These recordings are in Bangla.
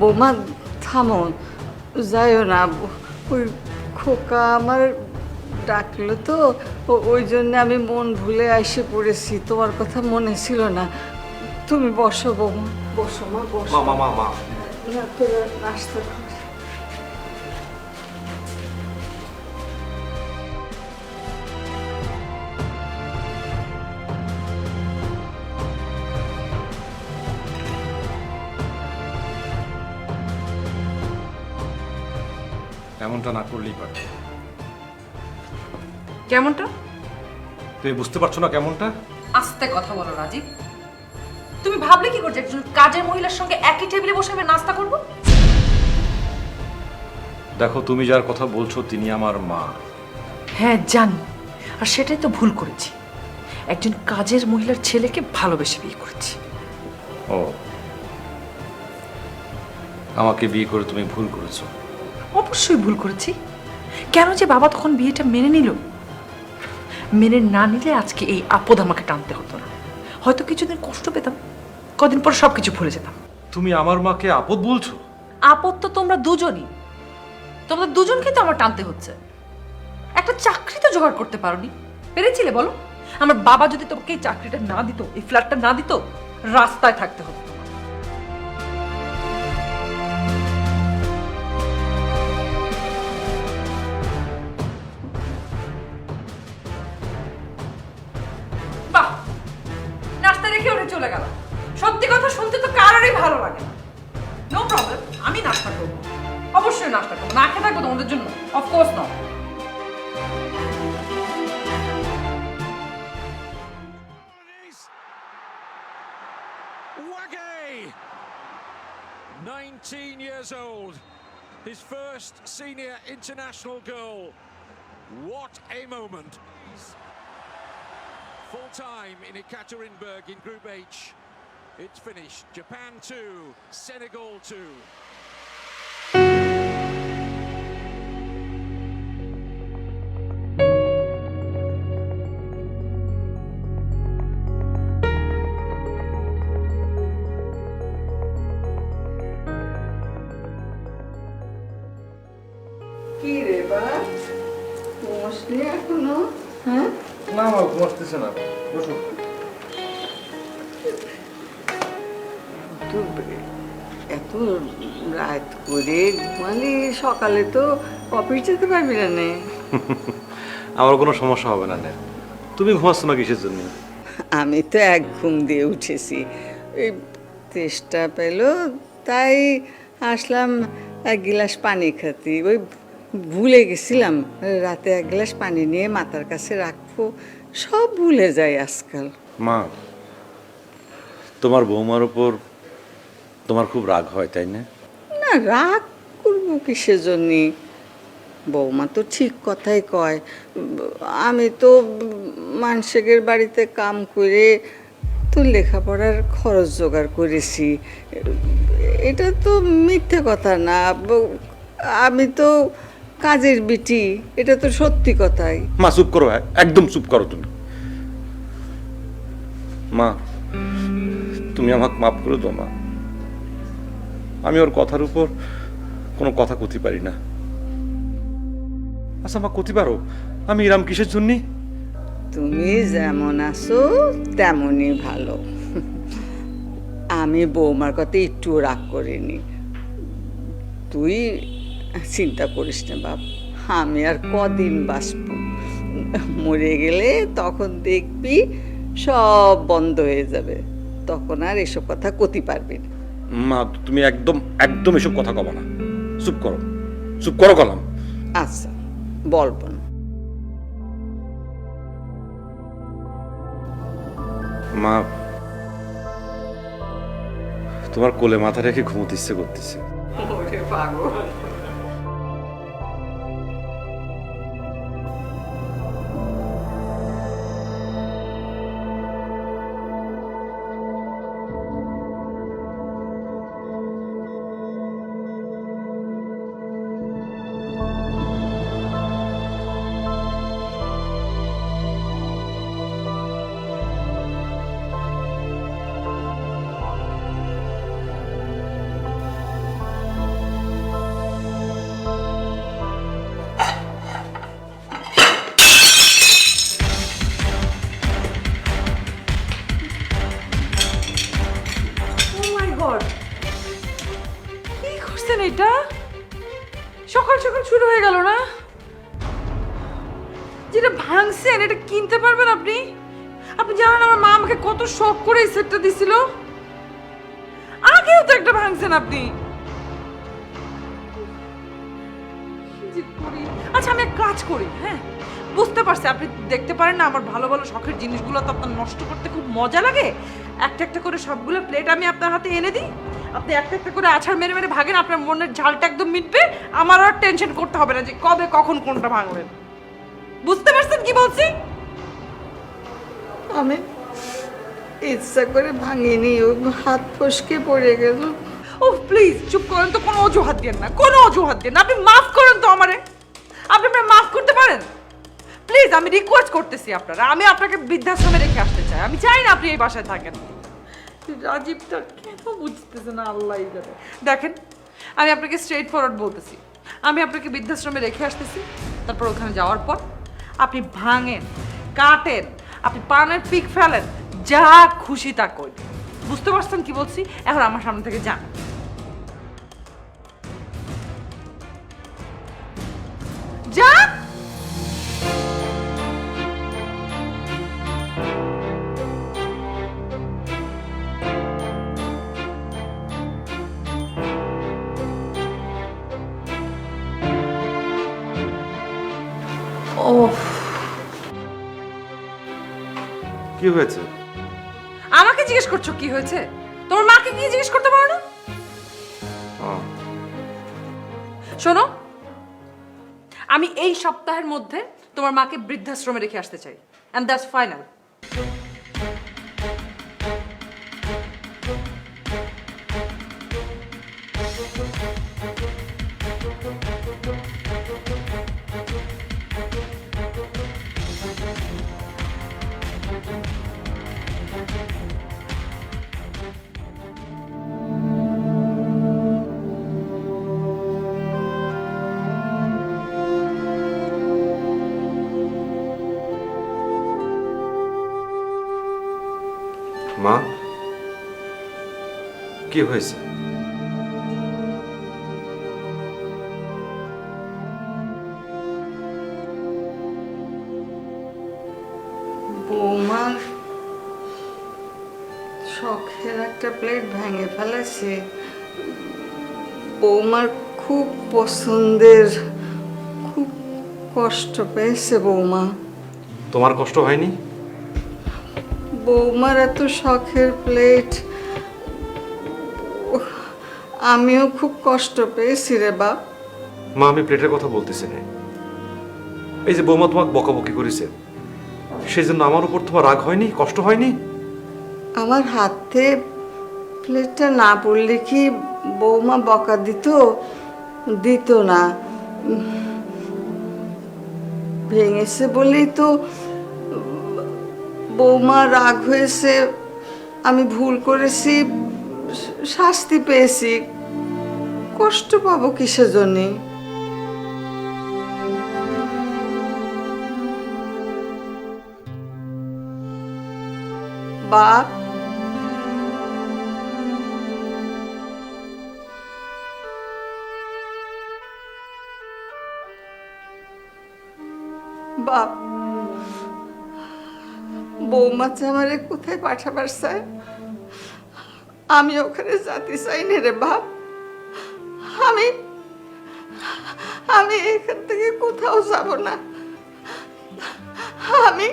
বৌমা থামো, যাইও না। ওই খোকা আমার ডাকলো তো, ওই জন্য আমি মন ভুলে এসে পড়েছি, তোমার কথা মনে ছিল না। তুমি বসো বৌমা, বসো মা, বসো। মা মা মা না তোরা নাস্তা কর। এমনটা না করলেই পারত। কেমনটা? তুমি বুঝতে পারছো না কেমনটা? আস্তে কথা বলো রাজীব। তুমি ভাবলে কি করছো একজন কাজের মহিলার সঙ্গে একই টেবিলে বসে আমি নাস্তা করব? দেখো, তুমি যার কথা বলছো তিনি আমার মা। হ্যাঁ জানি, আর সেটাই তো ভুল করেছি। একজন কাজের মহিলার ছেলেকে ভালোবেসে বিয়ে করেছি। ও, আমাকে বিয়ে করে তুমি ভুল করেছো। অবশ্যই ভুল করেছি। কেন যে বাবা তখন বিয়েটা মেনে নিল? মেনে না নিলে আজকে এই আপদ আমাকে টানতে হতো না। হয়তো কিছুদিন কষ্ট পেতাম, কদিন পর সবকিছু ভুলে যেতাম। তুমি আমার মাকে আপদ বলছো? আপদ তো তোমরা দুজনই। তোমাদের দুজনকে তো আমার টানতে হচ্ছে। একটা চাকরি তো জোগাড় করতে পারোনি, পেরেছিলে বলো? আমার বাবা যদি তোমাকে এই চাকরিটা না দিত, এই ফ্ল্যাটটা না দিত, রাস্তায় থাকতে হতো। বাহ, নাস্তা রেখে ওরে চলে গেল। সত্যি কথা শুনতে তো কারোরই ভালো লাগে না। নো প্রবলেম, আমি নাস্তা করবো, অবশ্যই নাস্তা করবো। না খেয়ে থাকবো তোমাদের জন্য? অফকোর্স না। Wagay, 19 years old, his first senior international goal. What a moment. Full time in Ekaterinburg in Group H. It's finished. Japan 2, Senegal 2. কি রে বা, ঘুমোসনি এখনো? হ্যাঁ, না মা, ঘুমাতেছে না। বসো। তো এত রাত করে ঘুমালি, সকালে তো অফিস যেতে পারবি না নে। আমার কোনো সমস্যা হবে না। তুমি ঘুমাচ্ছ না কিসের জন্য? আমি তো এক ঘুম দিয়ে উঠেছি, ওই তেষ্টা পেল তাই আসলাম এক গিলাস পানি খাতি। ওই ভুলে গেছিলাম রাতে এক গ্লাস পানি নিয়ে মাথার কাছে রাখবো, সব ভুলে যাই আজকাল। মা, তোমার বৌমার উপর তোমার খুব রাগ হয় তাই না? না, রাগ করবো কিসের জন্যে? বৌমা তো ঠিক কথাই কয়। আমি তো মানুষের বাড়িতে কাম করে তো লেখাপড়ার খরচ জোগাড় করেছি, এটা তো মিথ্যে কথা না। আমি তো কাজের বিটি, এটা তো সত্যি কথাই। মা চুপ করো, একদম চুপ করো তুমি। মা, তুমি আমাকে মাফ করে দাও মা। আমি ওর কথার উপর কোনো কথা কতি পারি না। আচ্ছা মা, কতি পারো আমি এরাম কিসের জন্য? তুমি যেমন আছো তেমনই ভালো। আমি বৌমার কথা একটু রাগ করিনি। তুই চিন্তা করিস না বাপ, আমি আর কদিন বাঁচব। মরে গেলে তখন দেখবি সব বন্ধ হয়ে যাবে, তখন আর এসব কথা কতি পারবি না। মা, তুমি একদম একদম এসব কথা কবা না। চুপ করো, চুপ করো কলাম। আচ্ছা, বলবো না। মা, তোমার কোলে মাথা রেখে ঘুমোতে ইচ্ছে করতেছে। ওরে পাগল। গড, কি করছেন এটা? সকাল সকাল শুরু হয়ে গেল না? যেটা ভাঙছেন এটা কিনতে পারবেন আপনি? আপনি জানেন আমার মা আমাকে কত শখ করে এই সেটটা দিছিল? আগেও তো একটা ভাঙছেন আপনি। কি যে করি। আচ্ছা আমি এক কাজ করি, হ্যাঁ বুঝতে পারছি আপনি দেখতে পারেন না আমার ভালো ভালো শখের জিনিসগুলো তো আপনার নষ্ট করতে খুব মজা লাগে। একটা একটা করে সবগুলো প্লেট আমি আপনার হাতে এনে দিই, আপনি একটা একটা করে আছাড় মেরে মেরে ভাগেন, আপনার মনের ঝালটা একদম মিটবে, আমার আর টেনশন করতে হবে না যে কবে কখন কোনটা ভাঙবেন। বুঝতে পারছেন কি বলছি? আমি ইচ্ছা করে ভাঙিনি, ওই হাত ফসকে পড়ে গেল। ও প্লিজ চুপ করেন তো, কোনো অজুহাত দেন না, কোনো অজুহাত দেন না, আপনি মাফ করেন তো আমারে। আপনি মাফ করতে পারেন প্লিজ? আমি রিকোয়েস্ট করতেছি আপনারা, আমি আপনাকে বৃদ্ধাশ্রমে রেখে আসতে চাই, আমি চাই না আপনি এই বাসায় থাকেন। রাজীবটা কেন বুঝতেছে না আল্লাহ জানে। দেখেন আমি আপনাকে স্ট্রেট ফরওয়ার্ড বলতেছি, আমি আপনাকে বৃদ্ধাশ্রমে রেখে আসতেছি, তারপর ওখানে যাওয়ার পর আপনি ভাঙেন, কাটেন, আপনি পানের পিক ফেলেন, যা খুশি তা করেন। বুঝতে পারছেন কি বলছি? এখন আমার সামনে থেকে যান। যান। ওহ, কি হয়েছে? আমাকে জিজ্ঞেস করছো কি হয়েছে? তোমার মাকে কি জিজ্ঞেস করতে পারো না? শোনো, আমি এই সপ্তাহের মধ্যে তোমার মাকে বৃদ্ধাশ্রমে রেখে আসতে চাই, এন্ড দ্যাটস ফাইনাল। মা, কি হয়েছে? বৌমার শখের একটা প্লেট ভেঙে ফেলেছে। বৌমার খুব পছন্দের, খুব কষ্ট পেয়েছে বৌমা। তোমার কষ্ট হয়নি? বৌমার এত শখের প্লেট, আমিও খুব কষ্ট পেয়েছি রে বাপ। মা, আমি প্লেটের কথা বলতেছি না। এই যে বৌমা তোমাকে বকাবকি করেছে, সেই জন্য আমার উপর তোমার রাগ হয়নি, কষ্ট হয়নি? আমার হাতে প্লেটটা না পড়লে কি বৌমা বকা দিত? দিত না। ভেঙেছে বলেই তো বৌমা রাগ হয়েছে, আমি ভুল করেছি, শাস্তি পেয়েছি, কষ্ট পাবো কিসের জন্যে? বাপ, বাপ, বৌমা আমারে কোথায় পাঠাবার চায়? আমি ওখানে যেতে চাই না রে বাপ। আমি আমি এখান থেকে কোথাও যাব না। আমি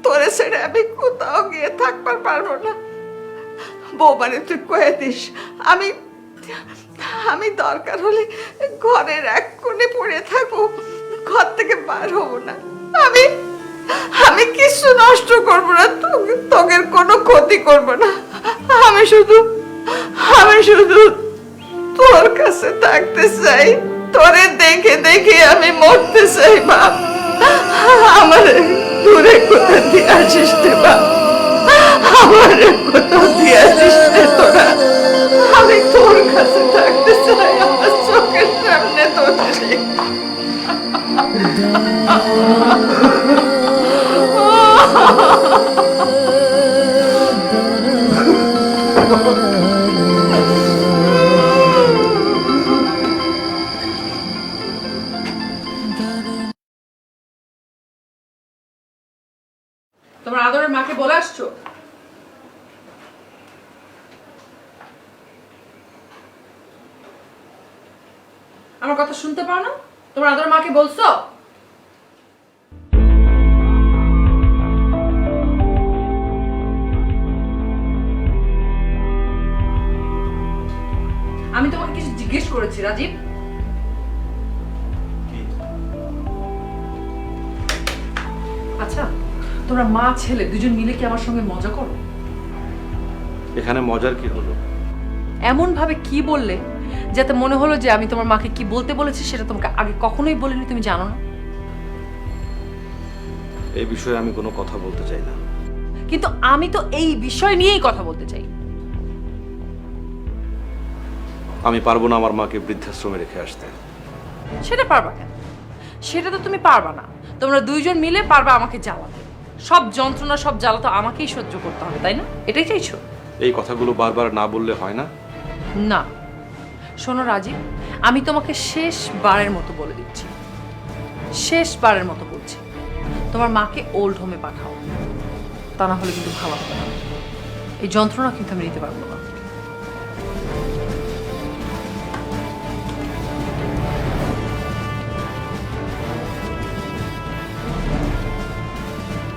তোরে ছেড়ে আমি কোথাও গিয়ে থাকবার পারবো না। বৌমারে তুই কয়ে দিস, আমি আমি দরকার হলে ঘরের এক কোণে পড়ে থাকবো, ঘর থেকে বার হবো না। আমি আমি কিছু নষ্ট করবো না, তোদের কোনো ক্ষতি করবো না। আমি শুধু তোর কাছে থাকতে চাই, তোরে দেখে দেখে আমি মরতে চাই বাপ। আমার দূরে কোথা দিয়ে আসিস রে বাপ, আমার কোথাও দিয়ে আসিস রে তোরা। আমি তোর কাছে থাকতে চাই, আমার চোখের সামনে তোর আমার কথা শুনতে পাও না? তোমার আদর মাকে বলছো? আমি তোমাকে কিছু জিজ্ঞেস করেছি রাজীব। আচ্ছা, তোমরা মা ছেলে দুজন মিলে কি আমার সঙ্গে মজা করো? এখানে মজার কি হলো? এমন ভাবে কি বললে যাতে মনে হলো যে আমি তোমার মাকে কি বলতে বলেছি সেটা তোমাকে আগে কখনোই বলিনি, তুমি জানো না। এই বিষয়ে আমি কোনো কথা বলতে চাই না। কিন্তু আমি তো এই বিষয় নিয়েই কথা বলতে চাই। আমি পারবো না আমার মাকে বৃদ্ধাশ্রমে রেখে আসতে। সেটা পারবা কেন? সেটা তো তুমি পারবা না। তোমরা দুইজন মিলে পারবা আমাকে জ্বালাতে। সব যন্ত্রণা সব জ্বালা তো আমাকেই সহ্য করতে হবে, তাই না? এটাই চাইছো? এই কথাগুলো বারবার না বললে হয় না? না, শোনো রাজীব, আমি তোমাকে শেষবারের মতো বলে দিচ্ছি, শেষবারের মতো বলছি, তোমার মাকে ওল্ড হোমে পাঠাও। তা না হলে কিন্তু ভালো হবে না। এই যন্ত্রণা কিন্তু আমি নিতে পারবো না।